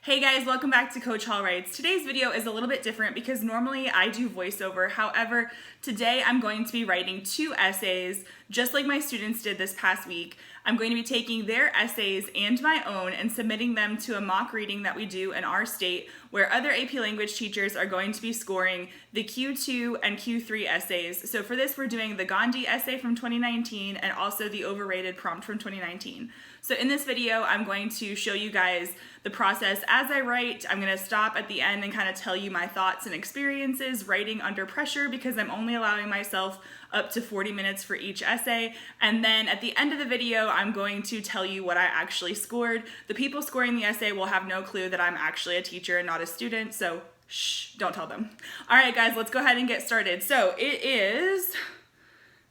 Hey guys, welcome back to Coach Hall Writes. Today's video is a little bit different because normally I do voiceover. However, today I'm going to be writing 2 essays just like my students did this past week. I'm going to be taking their essays and my own and submitting them to a mock reading that we do in our state where other AP language teachers are going to be scoring the Q2 and Q3 essays. So for this, we're doing the Gandhi essay from 2019 and also the overrated prompt from 2019. So in this video, I'm going to show you guys the process as I write. I'm going to stop at the end and kind of tell you my thoughts and experiences writing under pressure because I'm only allowing myself up to 40 minutes for each essay. And then at the end of the video, I'm going to tell you what I actually scored. The people scoring the essay will have no clue that I'm actually a teacher and not a student, so shh, don't tell them. All right, guys, let's go ahead and get started. So it is...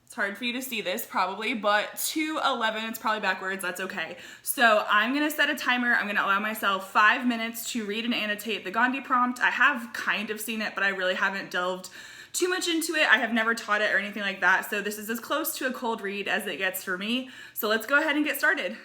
It's hard for you to see this probably, but 2:11, it's probably backwards, that's okay. So I'm gonna set a timer. I'm gonna allow myself 5 minutes to read and annotate the Gandhi prompt. I have kind of seen it, but I really haven't delved too much into it. I have never taught it or anything like that. So this is as close to a cold read as it gets for me. So let's go ahead and get started.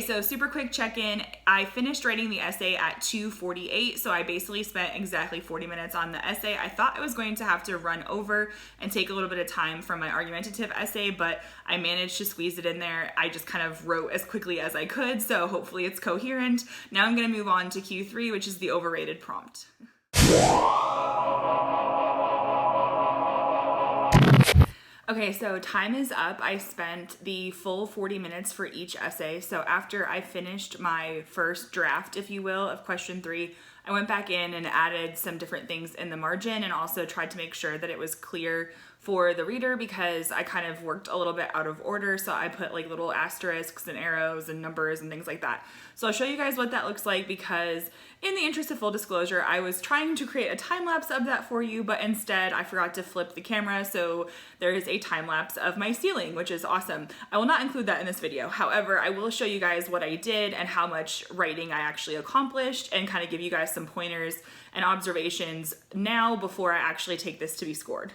So super quick check-in. I finished writing the essay at 2:48, so I basically spent exactly 40 minutes on the essay. I thought I was going to have to run over and take a little bit of time from my argumentative essay, but I managed to squeeze it in there. I just kind of wrote as quickly as I could, so hopefully it's coherent. Now I'm going to move on to Q3, which is the overrated prompt. Okay, so time is up. I spent the full 40 minutes for each essay. So after I finished my first draft, if you will, of question 3, I went back in and added some different things in the margin and also tried to make sure that it was clear for the reader because I kind of worked a little bit out of order. So I put like little asterisks and arrows and numbers and things like that. So I'll show you guys what that looks like because in the interest of full disclosure, I was trying to create a time lapse of that for you, but instead I forgot to flip the camera. So there is a time lapse of my ceiling, which is awesome. I will not include that in this video. However, I will show you guys what I did and how much writing I actually accomplished and kind of give you guys some pointers and observations now before I actually take this to be scored.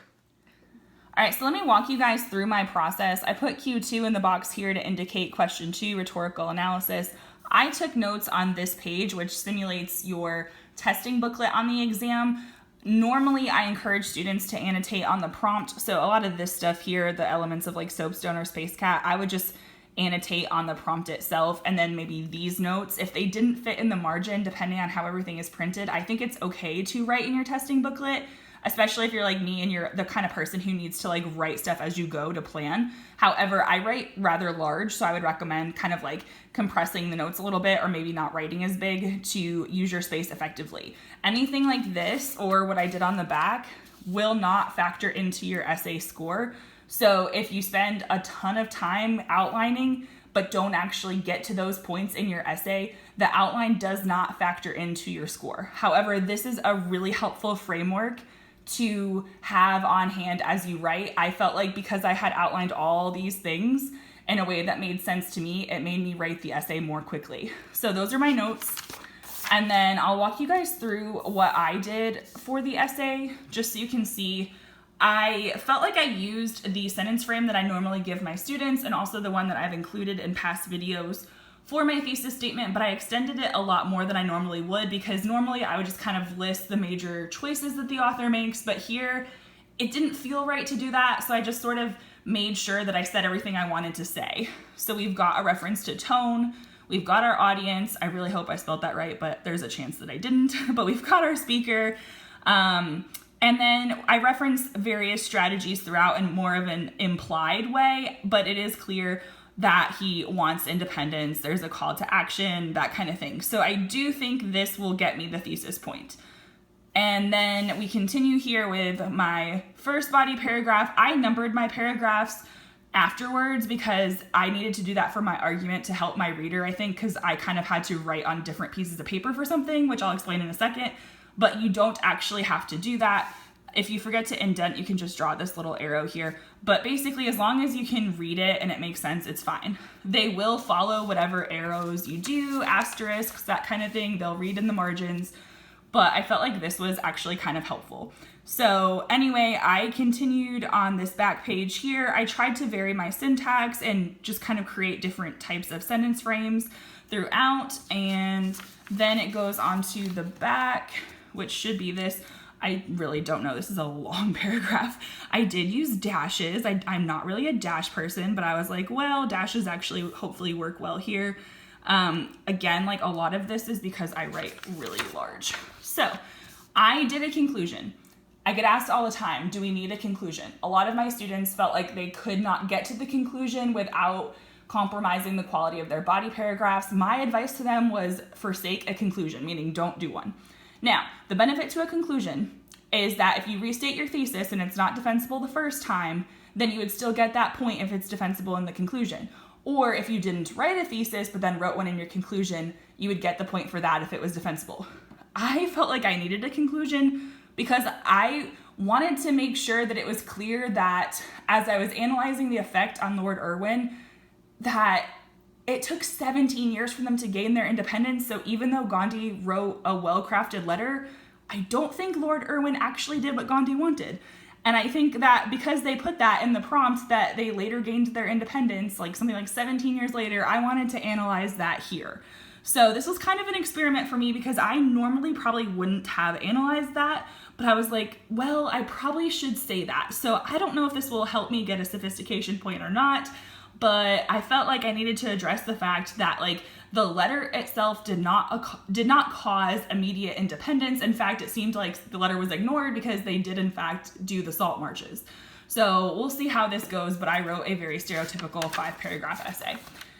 All right, so let me walk you guys through my process. I put Q2 in the box here to indicate question 2, rhetorical analysis. I took notes on this page, which simulates your testing booklet on the exam. Normally, I encourage students to annotate on the prompt. So a lot of this stuff here, the elements of like soapstone or space cat, I would just annotate on the prompt itself. And then maybe these notes, if they didn't fit in the margin, depending on how everything is printed, I think it's okay to write in your testing booklet, especially if you're like me and you're the kind of person who needs to like write stuff as you go to plan. However, I write rather large, so I would recommend kind of like compressing the notes a little bit or maybe not writing as big to use your space effectively. Anything like this or what I did on the back will not factor into your essay score. So if you spend a ton of time outlining but don't actually get to those points in your essay, the outline does not factor into your score. However, this is a really helpful framework to have on hand as you write. I felt like because I had outlined all these things in a way that made sense to me, it made me write the essay more quickly. So those are my notes. And then I'll walk you guys through what I did for the essay, just so you can see. I felt like I used the sentence frame that I normally give my students and also the one that I've included in past videos for my thesis statement, but I extended it a lot more than I normally would because normally I would just kind of list the major choices that the author makes, but here it didn't feel right to do that, so I just sort of made sure that I said everything I wanted to say. So we've got a reference to tone, we've got our audience, I really hope I spelled that right, but there's a chance that I didn't, but we've got our speaker, and then I reference various strategies throughout in more of an implied way, but it is clear that he wants independence, there's a call to action, that kind of thing. So I do think this will get me the thesis point. And then we continue here with my first body paragraph. I numbered my paragraphs afterwards because I needed to do that for my argument to help my reader, I think, because I kind of had to write on different pieces of paper for something, which I'll explain in a second. But you don't actually have to do that. If you forget to indent, you can just draw this little arrow here. But basically, as long as you can read it and it makes sense, it's fine. They will follow whatever arrows you do, asterisks, that kind of thing. They'll read in the margins. But I felt like this was actually kind of helpful. So anyway, I continued on this back page here. I tried to vary my syntax and just kind of create different types of sentence frames throughout. And then it goes on to the back, which should be this. I really don't know. This is a long paragraph. I did use dashes. I'm not really a dash person, but I was like, well, dashes actually hopefully work well here. Again, like a lot of this is because I write really large. So I did a conclusion. I get asked all the time, do we need a conclusion? A lot of my students felt like they could not get to the conclusion without compromising the quality of their body paragraphs. My advice to them was forsake a conclusion, meaning don't do one. Now, the benefit to a conclusion is that if you restate your thesis and it's not defensible the first time, then you would still get that point if it's defensible in the conclusion. Or if you didn't write a thesis but then wrote one in your conclusion, you would get the point for that if it was defensible. I felt like I needed a conclusion because I wanted to make sure that it was clear that as I was analyzing the effect on Lord Irwin, that it took 17 years for them to gain their independence. So even though Gandhi wrote a well-crafted letter, I don't think Lord Irwin actually did what Gandhi wanted. And I think that because they put that in the prompt that they later gained their independence, like something like 17 years later, I wanted to analyze that here. So this was kind of an experiment for me because I normally probably wouldn't have analyzed that, but I was like, well, I probably should say that. So I don't know if this will help me get a sophistication point or not, but I felt like I needed to address the fact that like the letter itself did not cause immediate independence. In fact, it seemed like the letter was ignored because they did in fact do the salt marches. So we'll see how this goes, but I wrote a very stereotypical 5-paragraph essay.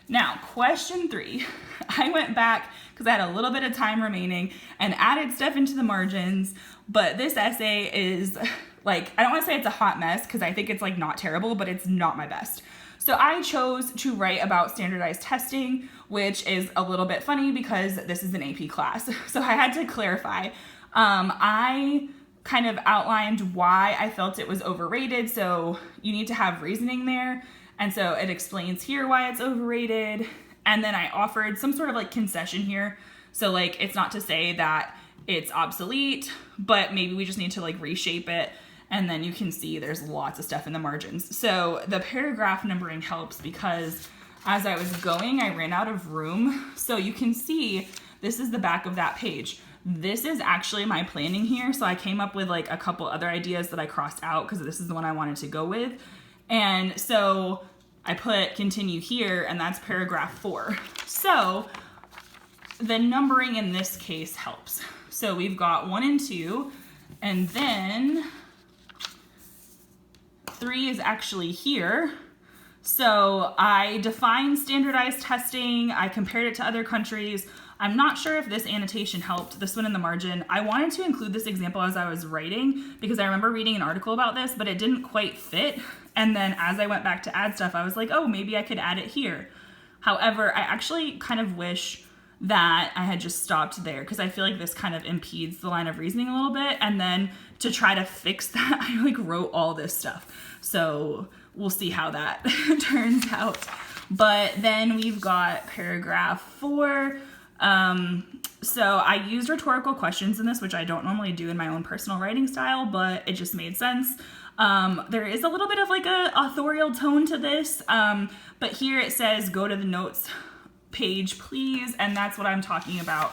Now, question 3, I went back because I had a little bit of time remaining and added stuff into the margins, but this essay is like, I don't want to say it's a hot mess because I think it's like not terrible, but it's not my best. So I chose to write about standardized testing, which is a little bit funny because this is an AP class. So I had to clarify. I kind of outlined why I felt it was overrated. So you need to have reasoning there. And so it explains here why it's overrated. And then I offered some sort of like concession here. So like, it's not to say that it's obsolete, but maybe we just need to like reshape it. And then you can see there's lots of stuff in the margins. So the paragraph numbering helps because as I was going, I ran out of room. So you can see this is the back of that page. This is actually my planning here. So I came up with like a couple other ideas that I crossed out because this is the one I wanted to go with. And so I put continue here and that's paragraph 4. So the numbering in this case helps. So we've got 1 and 2 and then 3 is actually here. So I defined standardized testing. I compared it to other countries. I'm not sure if this annotation helped, this one in the margin. I wanted to include this example as I was writing because I remember reading an article about this, but it didn't quite fit. And then as I went back to add stuff, I was like, oh, maybe I could add it here. However, I actually kind of wish that I had just stopped there because I feel like this kind of impedes the line of reasoning a little bit. And then to try to fix that, I like wrote all this stuff. So we'll see how that turns out. But then we've got paragraph 4. So I used rhetorical questions in this, which I don't normally do in my own personal writing style, but it just made sense. There is a little bit of like a authorial tone to this, but here it says go to the notes page, please. And that's what I'm talking about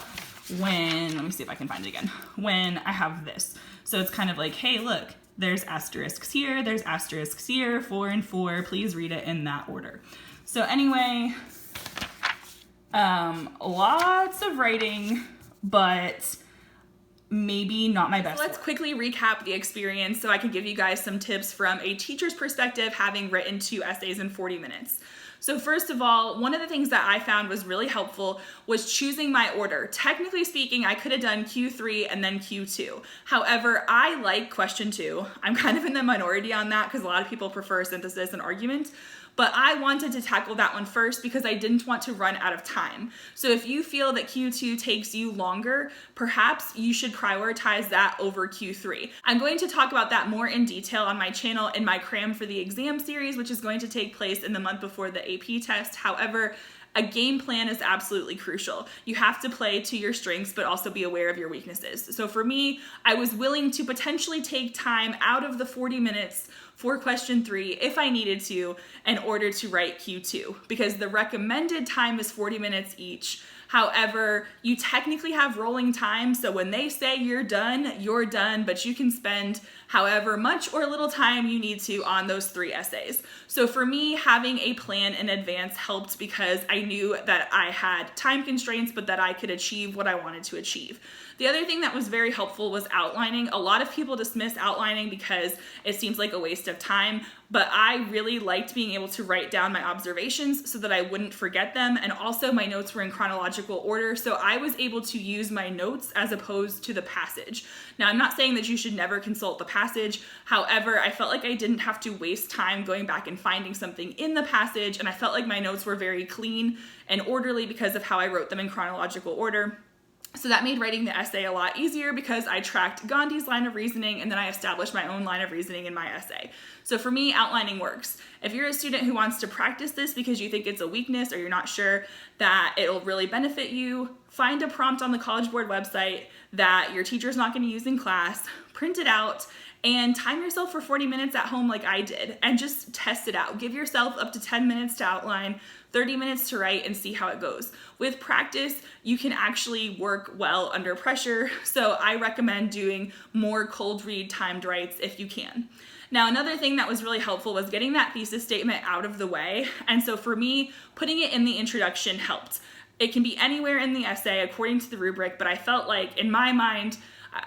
when, let me see if I can find it again, when I have this. So it's kind of like, hey, look, there's asterisks here, there's asterisks here, 4 and 4, please read it in that order. So anyway, lots of writing, but maybe not my best. So let's quickly recap the experience so I can give you guys some tips from a teacher's perspective, having written 2 essays in 40 minutes. So first of all, one of the things that I found was really helpful was choosing my order. Technically speaking, I could have done Q3 and then Q2. However, I like question 2. I'm kind of in the minority on that because a lot of people prefer synthesis and argument. But I wanted to tackle that one first because I didn't want to run out of time. So if you feel that Q2 takes you longer, perhaps you should prioritize that over Q3. I'm going to talk about that more in detail on my channel in my Cram for the Exam series, which is going to take place in the month before the AP test. However, a game plan is absolutely crucial. You have to play to your strengths, but also be aware of your weaknesses. So for me, I was willing to potentially take time out of the 40 minutes for question 3 if I needed to in order to write Q2, because the recommended time is 40 minutes each. However, you technically have rolling time, so when they say you're done, but you can spend however much or little time you need to on those 3 essays. So for me, having a plan in advance helped because I knew that I had time constraints, but that I could achieve what I wanted to achieve. The other thing that was very helpful was outlining. A lot of people dismiss outlining because it seems like a waste of time, but I really liked being able to write down my observations so that I wouldn't forget them. And also my notes were in chronological order, so I was able to use my notes as opposed to the passage. Now, I'm not saying that you should never consult the passage. However, I felt like I didn't have to waste time going back and finding something in the passage, and I felt like my notes were very clean and orderly because of how I wrote them in chronological order. So that made writing the essay a lot easier because I tracked Gandhi's line of reasoning and then I established my own line of reasoning in my essay. So for me, outlining works. If you're a student who wants to practice this because you think it's a weakness or you're not sure that it'll really benefit you, find a prompt on the College Board website that your teacher's not going to use in class, print it out, and time yourself for 40 minutes at home like I did, and just test it out. Give yourself up to 10 minutes to outline, 30 minutes to write, and see how it goes. With practice, you can actually work well under pressure, so I recommend doing more cold read timed writes if you can. Now, another thing that was really helpful was getting that thesis statement out of the way, and so for me, putting it in the introduction helped. It can be anywhere in the essay according to the rubric, but I felt like, in my mind,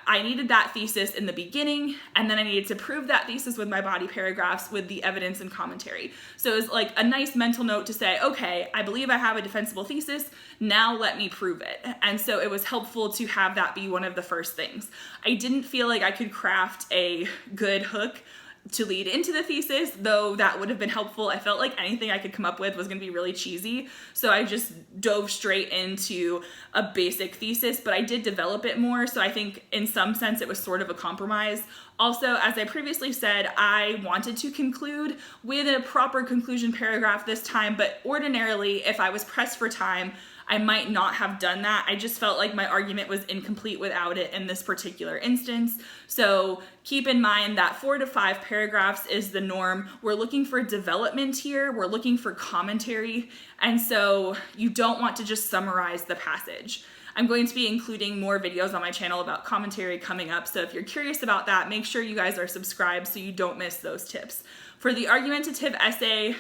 I needed that thesis in the beginning, and then I needed to prove that thesis with my body paragraphs with the evidence and commentary. So it was like a nice mental note to say, okay, I believe I have a defensible thesis, now let me prove it. And so it was helpful to have that be one of the first things. I didn't feel like I could craft a good hook to lead into the thesis, though that would have been helpful. I felt like anything I could come up with was going to be really cheesy, so I just dove straight into a basic thesis, but I did develop it more, so I think in some sense it was sort of a compromise. Also, as I previously said, I wanted to conclude with a proper conclusion paragraph this time, but ordinarily, if I was pressed for time, I might not have done that. I just felt like my argument was incomplete without it in this particular instance. So keep in mind that 4 to 5 paragraphs is the norm. We're looking for development here. We're looking for commentary. And so you don't want to just summarize the passage. I'm going to be including more videos on my channel about commentary coming up. So if you're curious about that, make sure you guys are subscribed so you don't miss those tips. For the argumentative essay,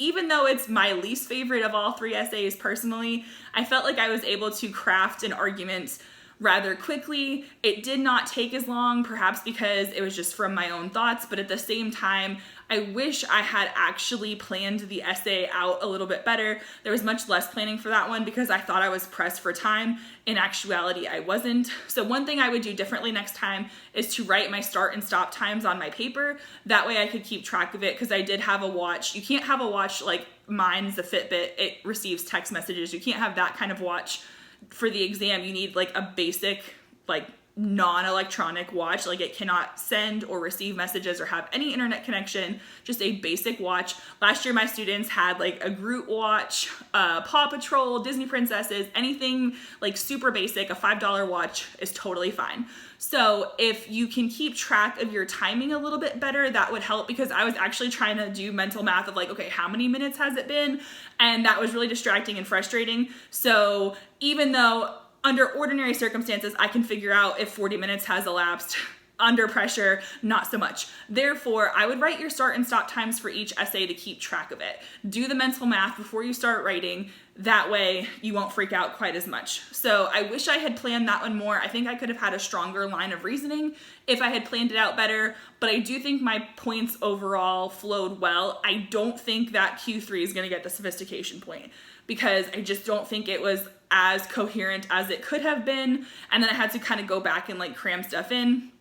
even though it's my least favorite of all 3 essays personally, I felt like I was able to craft an argument rather quickly. It did not take as long, perhaps because it was just from my own thoughts, but at the same time, I wish I had actually planned the essay out a little bit better. There was much less planning for that one because I thought I was pressed for time. In actuality, I wasn't. So one thing I would do differently next time is to write my start and stop times on my paper. That way I could keep track of it because I did have a watch. You can't have a watch like mine's the Fitbit. It receives text messages. You can't have that kind of watch for the exam. You need like a basic, like non-electronic watch. Like it cannot send or receive messages or have any internet connection, just a basic watch. Last year my students had like a Groot watch, Paw Patrol, Disney princesses, anything like super basic. A $5 watch is totally fine. So if you can keep track of your timing a little bit better, that would help, because I was actually trying to do mental math of like, okay, how many minutes has it been? And that was really distracting and frustrating. So even though under ordinary circumstances, I can figure out if 40 minutes has elapsed, under pressure, not so much. Therefore, I would write your start and stop times for each essay to keep track of it. Do the mental math before you start writing. That way you won't freak out quite as much. So I wish I had planned that one more. I think I could have had a stronger line of reasoning if I had planned it out better, but I do think my points overall flowed well. I don't think that Q3 is gonna get the sophistication point because I just don't think it was as coherent as it could have been. And then I had to kind of go back and like cram stuff in.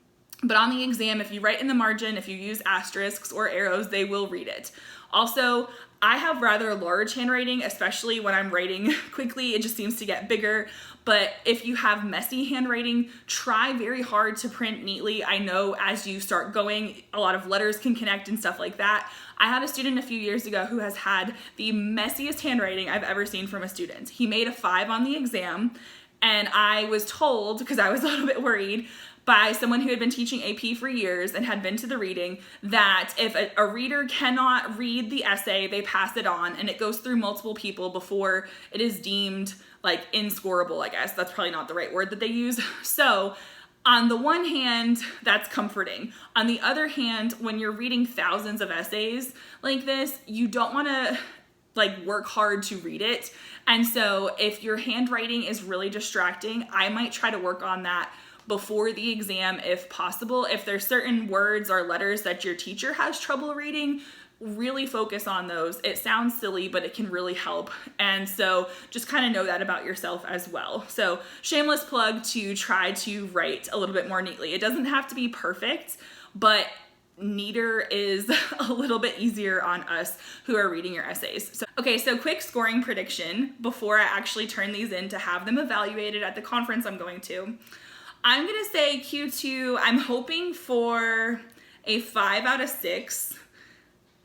But on the exam, if you write in the margin, if you use asterisks or arrows, they will read it. Also, I have rather large handwriting, especially when I'm writing quickly. It just seems to get bigger. But if you have messy handwriting, try very hard to print neatly. I know as you start going, a lot of letters can connect and stuff like that. I had a student a few years ago who has had the messiest handwriting I've ever seen from a student. He made a 5 on the exam, and I was told, because I was a little bit worried, by someone who had been teaching AP for years and had been to the reading, that if a reader cannot read the essay, they pass it on, and it goes through multiple people before it is deemed like inscorable, I guess. That's probably not the right word that they use. So on the one hand, that's comforting. On the other hand, when you're reading thousands of essays like this, you don't want to like work hard to read it. And so if your handwriting is really distracting, I might try to work on that before the exam if possible. If there's certain words or letters that your teacher has trouble reading, really focus on those. It sounds silly, but it can really help. And so just kind of know that about yourself as well. So shameless plug to try to write a little bit more neatly. It doesn't have to be perfect, but neater is a little bit easier on us who are reading your essays. So quick scoring prediction before I actually turn these in to have them evaluated at the conference I'm going to. I'm gonna say Q2, I'm hoping for a 5 out of 6.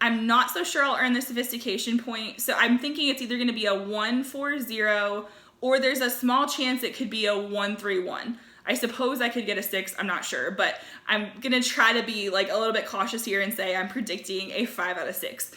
I'm not so sure I'll earn the sophistication point, so I'm thinking it's either gonna be a 140 or there's a small chance it could be a 131. I suppose I could get a 6, I'm not sure, but I'm gonna try to be like a little bit cautious here and say I'm predicting a 5 out of 6.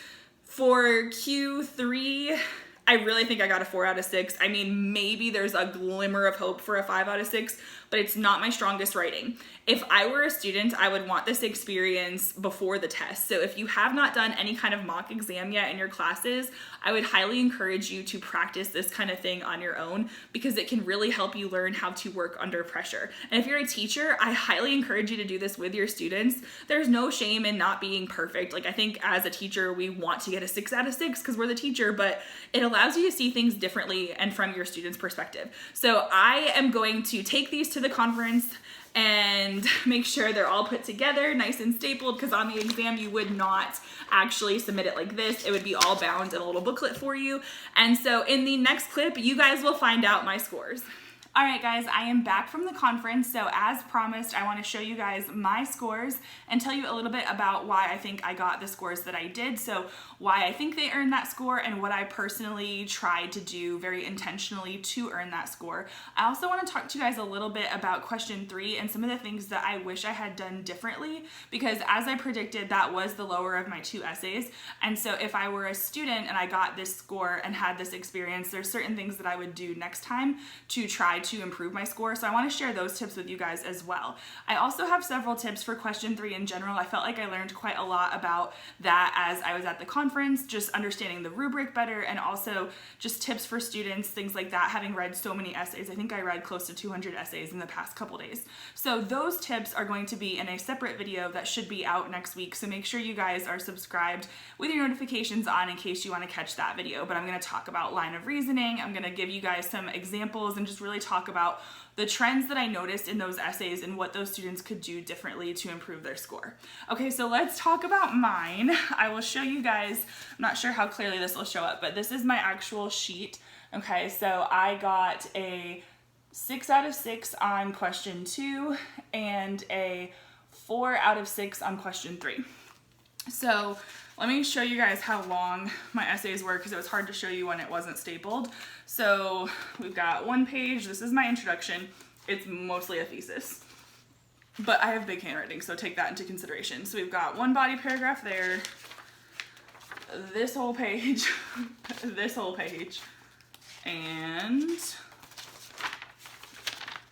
For Q3, I really think I got a 4 out of 6. I mean, maybe there's a glimmer of hope for a 5 out of 6, but it's not my strongest writing. If I were a student, I would want this experience before the test. So if you have not done any kind of mock exam yet in your classes, I would highly encourage you to practice this kind of thing on your own because it can really help you learn how to work under pressure. And if you're a teacher, I highly encourage you to do this with your students. There's no shame in not being perfect. Like I think as a teacher, we want to get a 6 out of 6 because we're the teacher, but it allows you to see things differently and from your students' perspective. So I am going to take these to the conference and make sure they're all put together nice and stapled, because on the exam you would not actually submit it like this. It would be all bound in a little booklet for you. And so in the next clip, you guys will find out my scores. All right, guys, I am back from the conference. So as promised, I want to show you guys my scores and tell you a little bit about why I think I got the scores that I did. So why I think they earned that score and what I personally tried to do very intentionally to earn that score. I also want to talk to you guys a little bit about question 3 and some of the things that I wish I had done differently, because as I predicted, that was the lower of my 2 essays. And so if I were a student and I got this score and had this experience, there's certain things that I would do next time to try to improve my score. So I want to share those tips with you guys as well. I also have several tips for question 3 in general. I felt like I learned quite a lot about that as I was at the conference, just understanding the rubric better, and also just tips for students, things like that, having read so many essays. I think I read close to 200 essays in the past couple days. So those tips are going to be in a separate video that should be out next week. So make sure you guys are subscribed with your notifications on in case you want to catch that video. But I'm going to talk about line of reasoning. I'm going to give you guys some examples and just really talk about the trends that I noticed in those essays and what those students could do differently to improve their score. Okay, so let's talk about mine. I will show you guys, I'm not sure how clearly this will show up, but this is my actual sheet. Okay, so I got a 6 out of 6 on question 2 and a 4 out of 6 on question 3. So let me show you guys how long my essays were, because it was hard to show you when it wasn't stapled. So we've got 1 page. This is my introduction. It's mostly a thesis, but I have big handwriting, so take that into consideration. So we've got 1 body paragraph there, this whole page, this whole page, and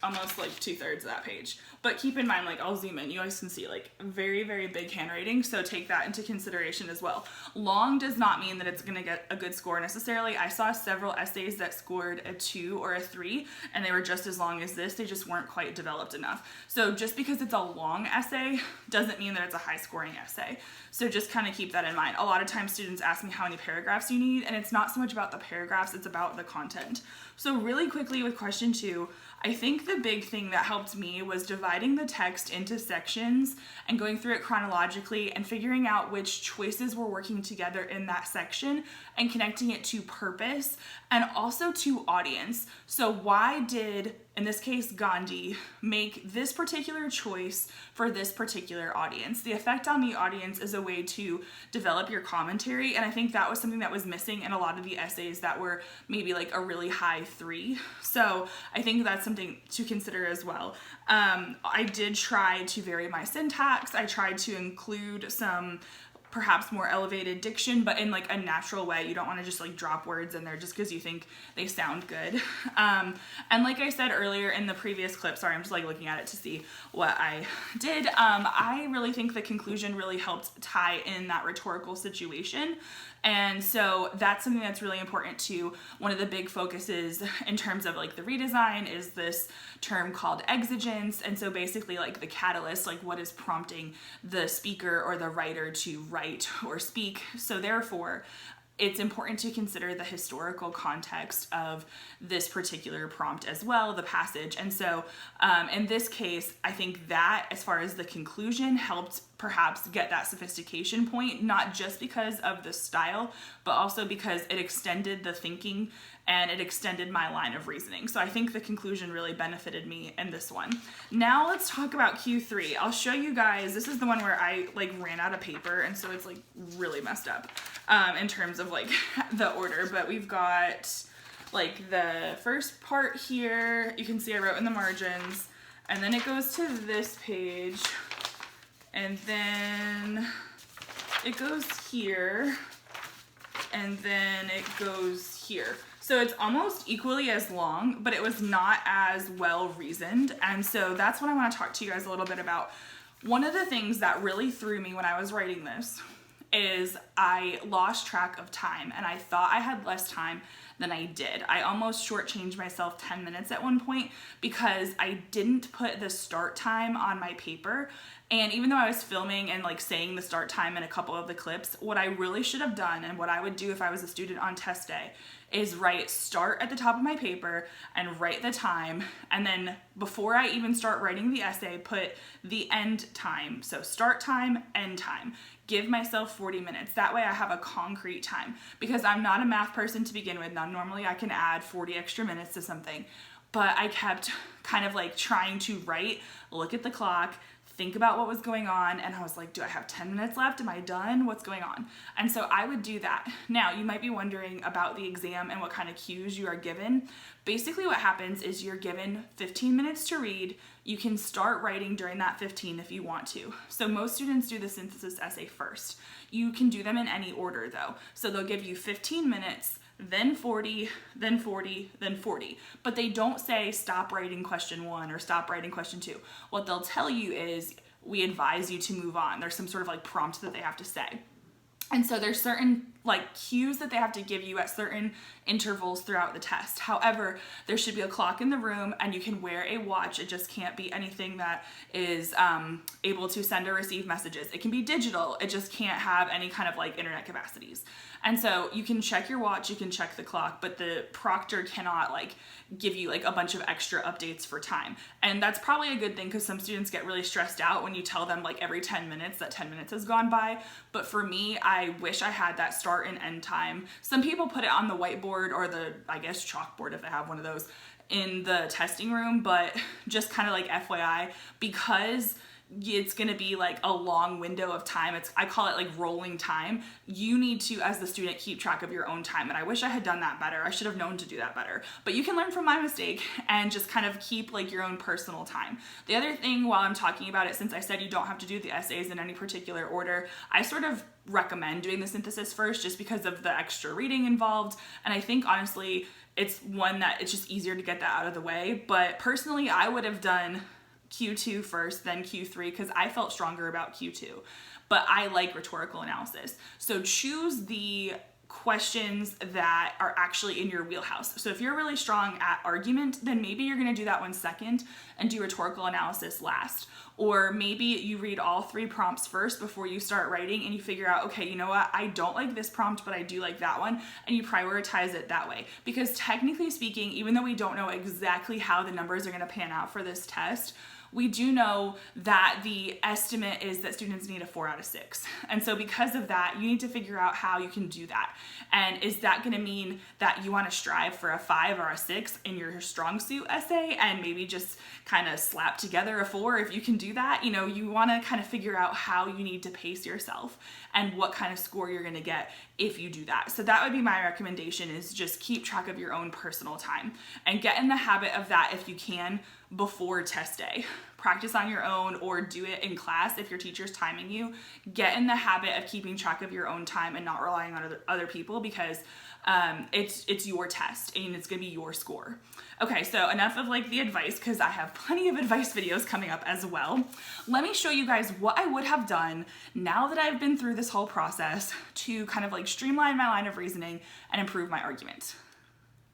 almost like 2/3 of that page. But keep in mind, like I'll zoom in, you guys can see like very, very big handwriting. So take that into consideration as well. Long does not mean that it's gonna get a good score necessarily. I saw several essays that scored a 2 or a 3 and they were just as long as this. They just weren't quite developed enough. So just because it's a long essay doesn't mean that it's a high scoring essay. So just kind of keep that in mind. A lot of times students ask me how many paragraphs you need, and it's not so much about the paragraphs, it's about the content. So really quickly with question 2, I think the big thing that helped me was dividing the text into sections and going through it chronologically and figuring out which choices were working together in that section and connecting it to purpose and also to audience. So why did, in this case, Gandhi make this particular choice for this particular audience? The effect on the audience is a way to develop your commentary, and I think that was something that was missing in a lot of the essays that were maybe like a really high 3. So I think that's something to consider as well. I did try to vary my syntax. I tried to include some perhaps more elevated diction, but in like a natural way. You don't want to just like drop words in there just because you think they sound good. And like I said earlier in the previous clip, sorry, I'm just like looking at it to see what I did. I really think the conclusion really helped tie in that rhetorical situation. And so that's something that's really important too. One of the big focuses in terms of like the redesign is this term called exigence. And so basically like the catalyst, like what is prompting the speaker or the writer to write or speak. So therefore, it's important to consider the historical context of this particular prompt as well, the passage. And so in this case, I think that as far as the conclusion helped perhaps get that sophistication point, not just because of the style, but also because it extended the thinking and it extended my line of reasoning. So I think the conclusion really benefited me in this one. Now let's talk about Q3. I'll show you guys, this is the one where I like ran out of paper and so it's like really messed up in terms of like the order, but we've got like the first part here, you can see I wrote in the margins, and then it goes to this page, and then it goes here, and then it goes here. So it's almost equally as long, but it was not as well reasoned. And so that's what I want to talk to you guys a little bit about. One of the things that really threw me when I was writing this is I lost track of time, and I thought I had less time than I did. I almost shortchanged myself 10 minutes at one point because I didn't put the start time on my paper. And even though I was filming and like saying the start time in a couple of the clips, what I really should have done and what I would do if I was a student on test day is write start at the top of my paper and write the time. And then before I even start writing the essay, put the end time. So start time, end time. Give myself 40 minutes. That way I have a concrete time, because I'm not a math person to begin with. Now, normally I can add 40 extra minutes to something, but I kept kind of like trying to write, look at the clock, think about what was going on, and I was like, do I have 10 minutes left? Am I done? What's going on? And so I would do that. Now, you might be wondering about the exam and what kind of cues you are given. Basically what happens is you're given 15 minutes to read. You can start writing during that 15 if you want to. So most students do the synthesis essay first. You can do them in any order though. So they'll give you 15 minutes, then 40, then 40, then 40. But they don't say stop writing question 1 or stop writing question 2. What they'll tell you is we advise you to move on. There's some sort of like prompt that they have to say. And so there's certain like cues that they have to give you at certain intervals throughout the test. However, there should be a clock in the room and you can wear a watch. It just can't be anything that is able to send or receive messages. It can be digital. It just can't have any kind of like internet capacities. And so you can check your watch, you can check the clock, but the proctor cannot like give you like a bunch of extra updates for time. And that's probably a good thing, because some students get really stressed out when you tell them like every 10 minutes that 10 minutes has gone by. But for me, I wish I had that start and end time. Some people put it on the whiteboard or the, I guess, chalkboard if they have one of those in the testing room, but just kind of like FYI, because it's going to be like a long window of time. I call it like rolling time. You need to, as the student, keep track of your own time. And I wish I had done that better. I should have known to do that better. But you can learn from my mistake and just kind of keep like your own personal time. The other thing while I'm talking about it, since I said you don't have to do the essays in any particular order, I sort of recommend doing the synthesis first just because of the extra reading involved. And I think honestly, it's one that it's just easier to get that out of the way. But personally, I would have done Q2 first, then Q3, because I felt stronger about Q2. But I like rhetorical analysis. So choose the questions that are actually in your wheelhouse. So if you're really strong at argument, then maybe you're going to do that one second and do rhetorical analysis last. Or maybe you read all 3 prompts first before you start writing and you figure out, okay, you know what? I don't like this prompt, but I do like that one. And you prioritize it that way. Because technically speaking, even though we don't know exactly how the numbers are going to pan out for this test, we do know that the estimate is that students need a 4 out of 6. And so because of that, you need to figure out how you can do that. And is that going to mean that you want to strive for a 5 or a 6 in your strong suit essay and maybe just kind of slap together a 4 if you can do that? You know, you want to kind of figure out how you need to pace yourself and what kind of score you're going to get if you do that. So that would be my recommendation, is just keep track of your own personal time and get in the habit of that if you can before test day. Practice on your own or do it in class if your teacher's timing you. Get in the habit of keeping track of your own time and not relying on other people, because it's your test and it's gonna be your score. Okay, so enough of like the advice, because I have plenty of advice videos coming up as well. Let me show you guys what I would have done now that I've been through this whole process to kind of like streamline my line of reasoning and improve my argument.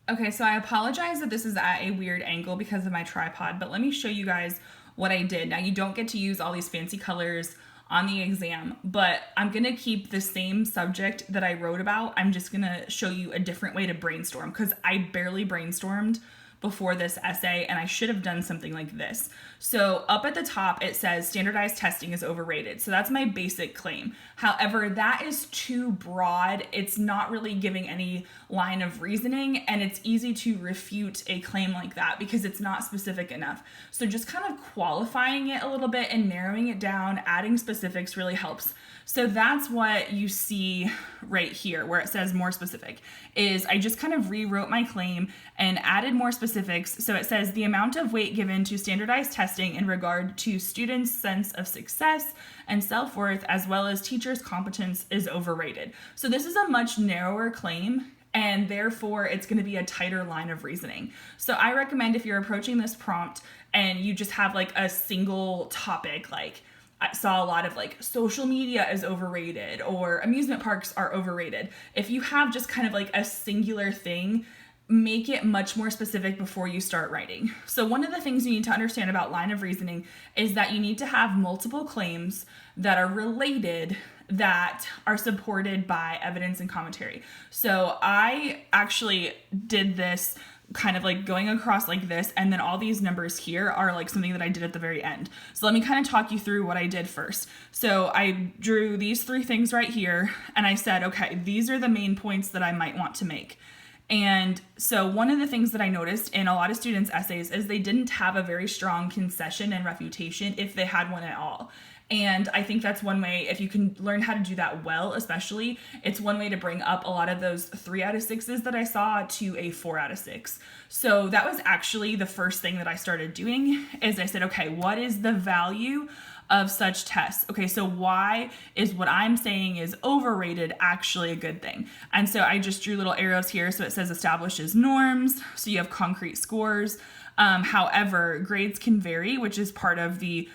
Okay, so I apologize that this is at a weird angle because of my tripod, but let me show you guys what I did. Now, you don't get to use all these fancy colors on the exam, but I'm gonna keep the same subject that I wrote about. I'm just gonna show you a different way to brainstorm, because I barely brainstormed before this essay and I should have done something like this. So up at the top, it says standardized testing is overrated. So that's my basic claim. However, that is too broad. It's not really giving any line of reasoning, and it's easy to refute a claim like that because it's not specific enough. So just kind of qualifying it a little bit and narrowing it down, adding specifics really helps. So that's what you see right here where it says more specific, is I just kind of rewrote my claim and added more specifics. So it says the amount of weight given to standardized testing in regard to students' sense of success and self-worth, as well as teachers' competence, is overrated. So this is a much narrower claim, and therefore it's going to be a tighter line of reasoning. So I recommend, if you're approaching this prompt and you just have like a single topic, like I saw a lot of like social media is overrated or amusement parks are overrated. If you have just kind of like a singular thing, make it much more specific before you start writing. So one of the things you need to understand about line of reasoning is that you need to have multiple claims that are related, that are supported by evidence and commentary. So I actually did this kind of like going across like this, and then all these numbers here are like something that I did at the very end. So let me kind of talk you through what I did first. So I drew these 3 things right here, and I said, okay, these are the main points that I might want to make. And so one of the things that I noticed in a lot of students' essays is they didn't have a very strong concession and refutation, if they had one at all. And I think that's one way, if you can learn how to do that well, especially, it's one way to bring up a lot of those 3 out of 6s that I saw to a 4 out of 6. So that was actually the first thing that I started doing, is I said, okay, what is the value of such tests? Okay, so why is what I'm saying is overrated actually a good thing? And so I just drew little arrows here. So it says establishes norms. So you have concrete scores. However, grades can vary, which is part of the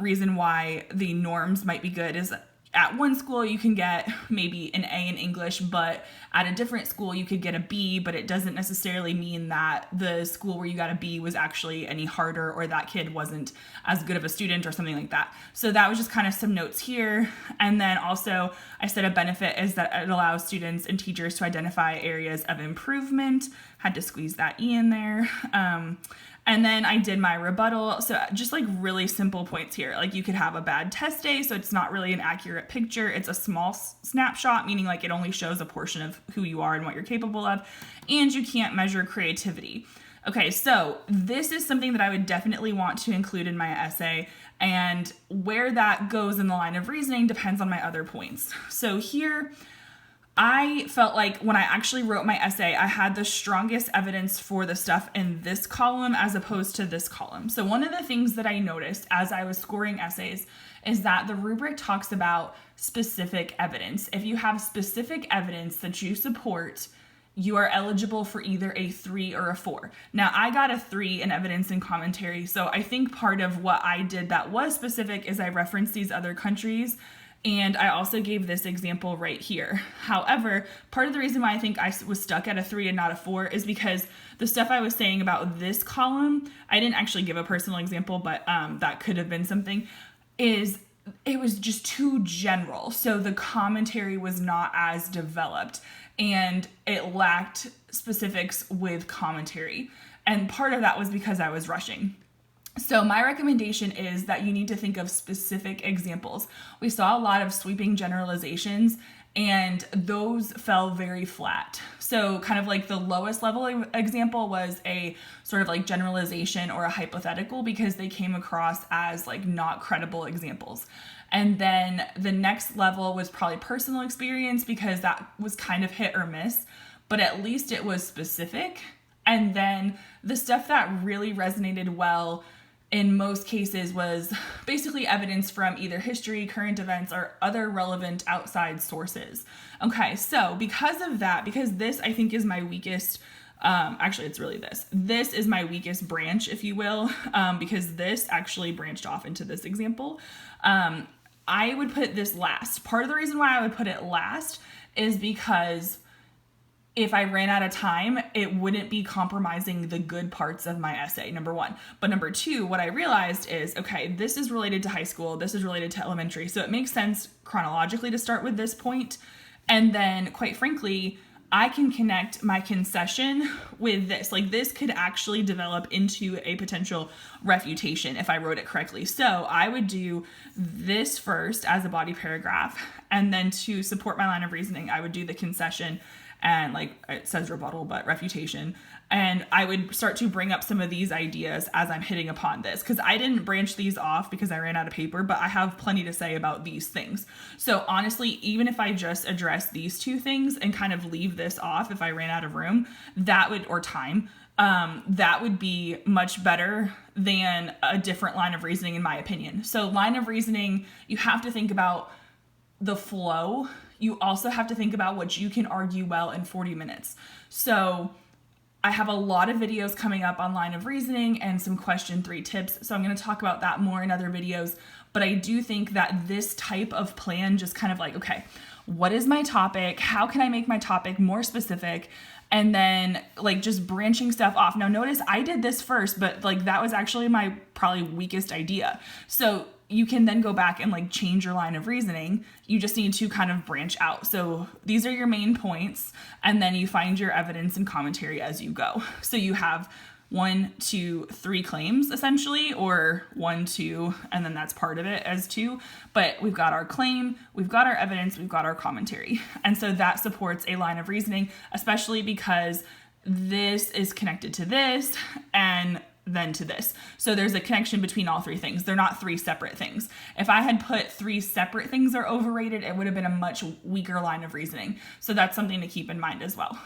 reason why the norms might be good. Is at one school you can get maybe an A in English, but at a different school you could get a B, but it doesn't necessarily mean that the school where you got a B was actually any harder, or that kid wasn't as good of a student or something like that. So that was just kind of some notes here. And then also I said a benefit is that it allows students and teachers to identify areas of improvement. Had to squeeze that E in there. And then I did my rebuttal. So just like really simple points here. Like you could have a bad test day, so it's not really an accurate picture. It's a small snapshot, meaning like it only shows a portion of who you are and what you're capable of. And you can't measure creativity. Okay, so this is something that I would definitely want to include in my essay. And where that goes in the line of reasoning depends on my other points. So here, I felt like when I actually wrote my essay, I had the strongest evidence for the stuff in this column as opposed to this column. So one of the things that I noticed as I was scoring essays is that the rubric talks about specific evidence. If you have specific evidence that you support you are eligible for either a 3 or a 4. Now, I got a 3 in evidence and commentary, so I think part of what I did that was specific is I referenced these other countries, and I also gave this example right here. However, part of the reason why I think I was stuck at a 3 and not a 4 is because the stuff I was saying about this column, I didn't actually give a personal example, but that could have been something, is it was just too general. So the commentary was not as developed and it lacked specifics with commentary. And part of that was because I was rushing. So my recommendation is that you need to think of specific examples. We saw a lot of sweeping generalizations and those fell very flat. So kind of like the lowest level example was a sort of like generalization or a hypothetical because they came across as like not credible examples. And then the next level was probably personal experience because that was kind of hit or miss, but at least it was specific. And then the stuff that really resonated well in most cases was basically evidence from either history, current events, or other relevant outside sources. Okay, so because of that, because this I think is my weakest, actually it's really this. This is my weakest branch, if you will, because this actually branched off into this example. I would put this last. Part of the reason why I would put it last is because if I ran out of time, it wouldn't be compromising the good parts of my essay, number one. But number two, what I realized is, okay, this is related to high school, this is related to elementary, so it makes sense chronologically to start with this point. And then, quite frankly, I can connect my concession with this. Like, this could actually develop into a potential refutation if I wrote it correctly. So I would do this first as a body paragraph, and then to support my line of reasoning, I would do the concession and like it says rebuttal, but refutation. And I would start to bring up some of these ideas as I'm hitting upon this, because I didn't branch these off because I ran out of paper, but I have plenty to say about these things. So honestly, even if I just address these two things and kind of leave this off, if I ran out of room, that would, or time, that would be much better than a different line of reasoning, in my opinion. So line of reasoning, you have to think about the flow. You also have to think about what you can argue well in 40 minutes. So I have a lot of videos coming up on line of reasoning and some question 3 tips. So I'm going to talk about that more in other videos. But I do think that this type of plan, just kind of like, okay, what is my topic? How can I make my topic more specific? And then like just branching stuff off. Now notice I did this first, but like that was actually my probably weakest idea. So you can then go back and like change your line of reasoning. You just need to kind of branch out. So these are your main points, and then you find your evidence and commentary as you go. So you have 1, 2, 3 claims essentially, or 1, 2, and then that's part of it as 2. But we've got our claim, we've got our evidence, we've got our commentary. And so that supports a line of reasoning, especially because this is connected to this and then to this. So there's a connection between all 3 things. They're not 3 separate things. If I had put 3 separate things are overrated, it would have been a much weaker line of reasoning. So that's something to keep in mind as well.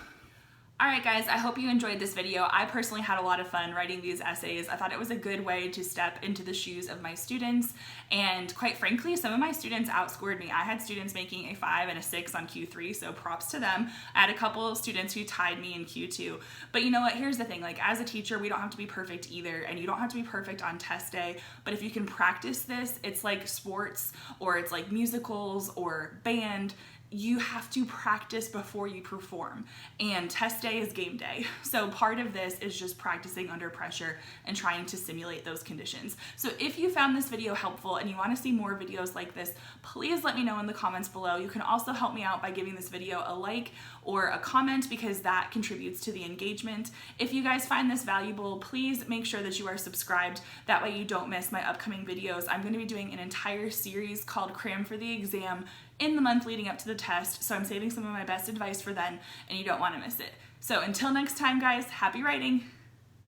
All right, guys, I hope you enjoyed this video. I personally had a lot of fun writing these essays. I thought it was a good way to step into the shoes of my students. And quite frankly, some of my students outscored me. I had students making a 5 and a 6 on Q3, so props to them. I had a couple of students who tied me in Q2. But you know what? Here's the thing. Like, as a teacher, we don't have to be perfect either, and you don't have to be perfect on test day. But if you can practice this, it's like sports, or it's like musicals or band. You have to practice before you perform, and test day is game day. So part of this is just practicing under pressure and trying to simulate those conditions. So if you found this video helpful and you want to see more videos like this, please let me know in the comments below. You can also help me out by giving this video a like or a comment, because that contributes to the engagement. If you guys find this valuable, please make sure that you are subscribed. That way you don't miss my upcoming videos. I'm going to be doing an entire series called Cram for the Exam in the month leading up to the test, so I'm saving some of my best advice for then, and you don't want to miss it. So until next time, guys, happy writing!